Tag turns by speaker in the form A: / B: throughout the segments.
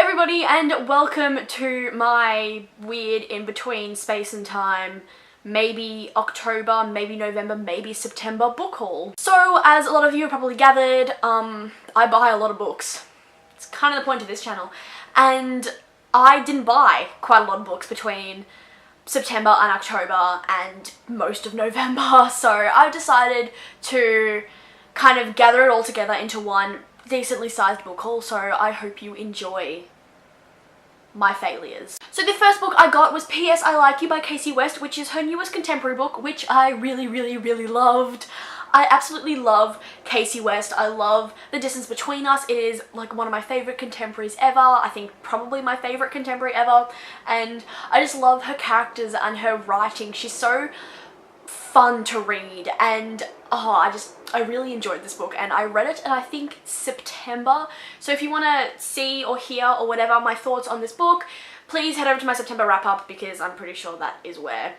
A: everybody, and welcome to my weird in-between space and time, maybe October, maybe November, maybe September book haul. So, as a lot of you have probably gathered, I buy a lot of books. It's kind of the point of this channel. And I didn't buy quite a lot of books between September and October and most of November, so I decided to kind of gather it all together into one decently sized book haul, so I hope you enjoy my failures. So the first book I got was P.S. I Like You by Kasie West, which is her newest contemporary book, which I really loved. I absolutely love Kasie West. I love The Distance Between Us. It is like one of my favourite contemporaries ever. I think probably my favourite contemporary ever. And I just love her characters and her writing. She's so fun to read, and I really enjoyed this book, and I read it in I think September. So if you want to see or hear or whatever my thoughts on this book, please head over to my September wrap up, because I'm pretty sure that is where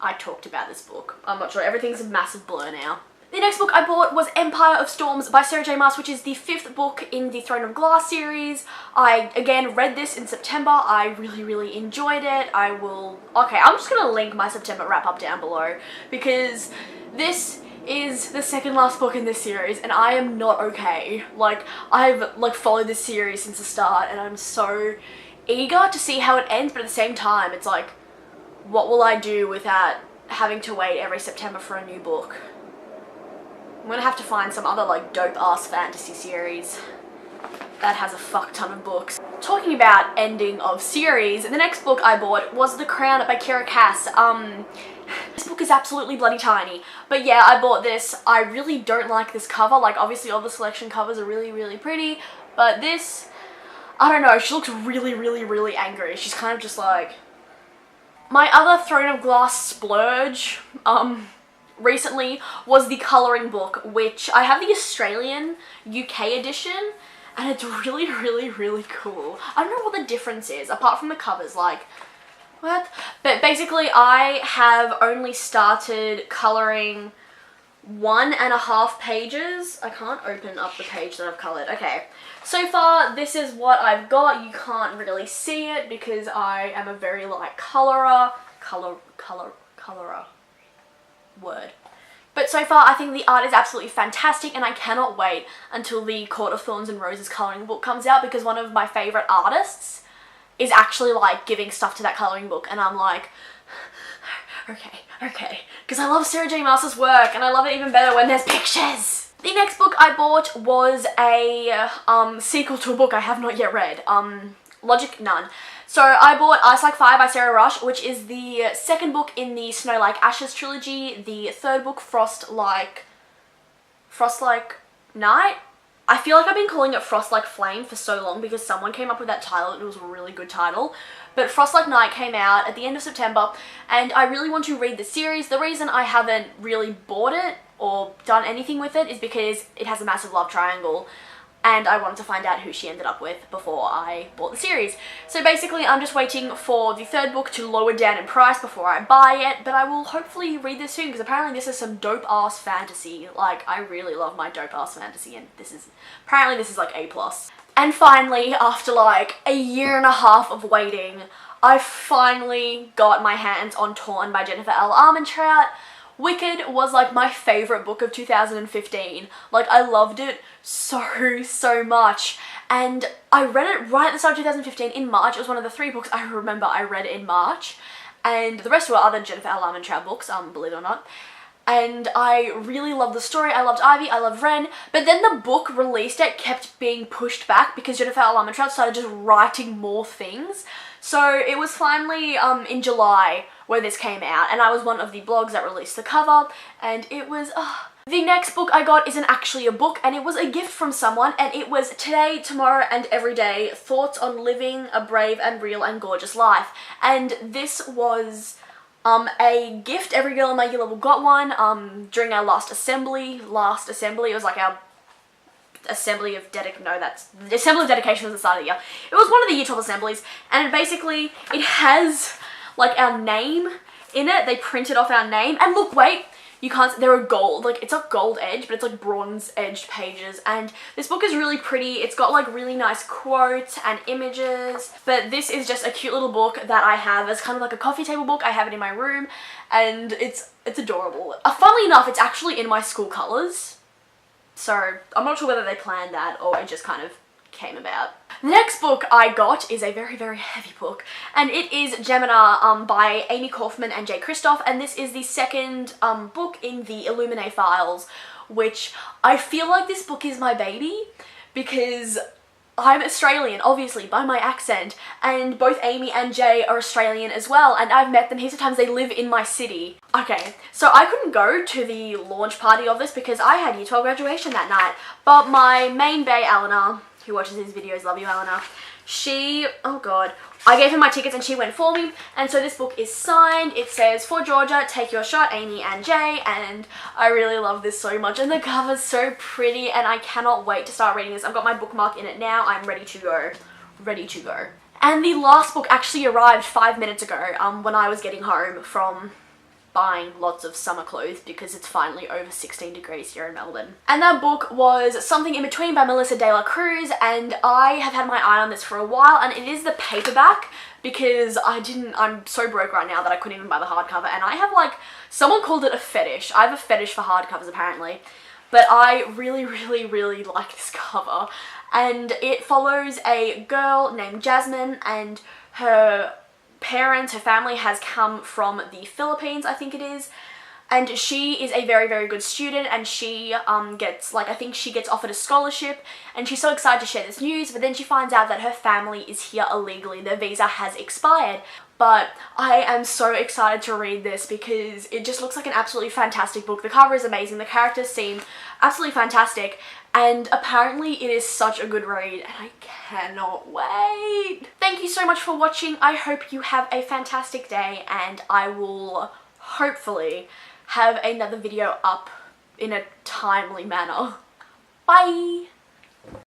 A: I talked about this book. I'm not sure, everything's a massive blur now. The next book I bought was Empire of Storms by Sarah J Maas, which is the 5th book in the Throne of Glass series. I, again, read this in September. I really enjoyed it. Okay, I'm just gonna link my September wrap-up down below, because this is the second last book in this series, and I am not okay. Like, I've, followed this series since the start, and I'm so eager to see how it ends, but at the same time, it's like, what will I do without having to wait every September for a new book? I'm gonna have to find some other dope-ass fantasy series that has a fuck ton of books. Talking about ending of series, the next book I bought was The Crown by Kiera Cass. This book is absolutely bloody tiny, but yeah, I bought this. I really don't like this cover. Obviously all the selection covers are really pretty, but this, I don't know, she looks really angry. She's kind of just like... My other Throne of Glass splurge, recently was the colouring book, which I have the Australian UK edition, and it's really cool. I don't know what the difference is, apart from the covers, what? But basically I have only started colouring 1.5 pages. I can't open up the page that I've coloured. Okay, so far this is what I've got. You can't really see it because I am a very light colourer. Colourer. Word. But so far I think the art is absolutely fantastic, and I cannot wait until the Court of Thorns and Roses colouring book comes out, because one of my favourite artists is actually giving stuff to that colouring book, and I'm like, okay, because I love Sarah J Maas's work, and I love it even better when there's pictures. The next book I bought was a sequel to a book I have not yet read, Logic None. So I bought Ice Like Fire by Sarah Rush, which is the second book in the Snow Like Ashes trilogy, the third book, Frost Like Night. I feel like I've been calling it Frost Like Flame for so long because someone came up with that title and it was a really good title. But Frost Like Night came out at the end of September, and I really want to read the series. The reason I haven't really bought it or done anything with it is because it has a massive love triangle, and I wanted to find out who she ended up with before I bought the series. So basically I'm just waiting for the third book to lower down in price before I buy it, but I will hopefully read this soon, because apparently this is some dope-ass fantasy. I really love my dope-ass fantasy, and apparently this is A+. And finally, after a 1.5 years of waiting, I finally got my hands on Torn by Jennifer L. Armentrout. Wicked was my favourite book of 2015. I loved it so much, and I read it right at the start of 2015 in March. It was one of the 3 books I remember I read in March, and the rest were other Jennifer L. Armentrout books, believe it or not. And I really loved the story. I loved Ivy, I loved Ren, but then the book release date kept being pushed back because Jennifer L. Armentrout started just writing more things. So it was finally in July where this came out, and I was one of the blogs that released the cover, and it was... The next book I got isn't actually a book, and it was a gift from someone, and it was Today, Tomorrow and Every Day, Thoughts on Living a Brave and Real and Gorgeous Life. And this was a gift. Every girl in my year level got one during our last assembly. It was our assembly of the assembly of dedication was the start of the year. It was one of the year 12 assemblies, and basically it has our name in it. They printed off our name, and look, wait, You can't, they're a gold, like it's a gold edge, but it's like bronze edged pages, and this book is really pretty. It's got like really nice quotes and images, but this is just a cute little book that I have as kind of like a coffee table book. I have it in my room, and it's adorable. Funnily enough, it's actually in my school colours, so I'm not sure whether they planned that or it just kind of came about. The next book I got is a very, very heavy book, and it is Gemina by Amy Kaufman and Jay Kristoff, and this is the second book in the Illuminae files, which I feel like this book is my baby because I'm Australian, obviously, by my accent, and both Amy and Jay are Australian as well, and I've met them heaps of times. They live in my city. Okay, so I couldn't go to the launch party of this because I had Year 12 graduation that night, but my main bae, Eleanor, who watches these videos, love you Eleanor, she, oh god, I gave her my tickets and she went for me, and so this book is signed. It says, "For Georgia, take your shot, Amy and Jay," and I really love this so much, and the cover's so pretty, and I cannot wait to start reading this. I've got my bookmark in it now. I'm ready to go. Ready to go. And the last book actually arrived 5 minutes ago when I was getting home from buying lots of summer clothes because it's finally over 16 degrees here in Melbourne. And that book was Something in Between by Melissa De La Cruz, and I have had my eye on this for a while, and it is the paperback because I'm so broke right now that I couldn't even buy the hardcover, and I have like, someone called it a fetish. I have a fetish for hardcovers apparently, but I really, really, really like this cover. And it follows a girl named Jasmine, and her parents, her family has come from the Philippines, I think it is, and she is a very, very good student, and she gets, like, I think she gets offered a scholarship, and she's so excited to share this news, but then she finds out that her family is here illegally. Their visa has expired. But I am so excited to read this because it just looks like an absolutely fantastic book. The cover is amazing, the characters seem absolutely fantastic, and apparently it is such a good read, and I cannot wait. Thank you so much for watching. I hope you have a fantastic day, and I will hopefully have another video up in a timely manner. Bye!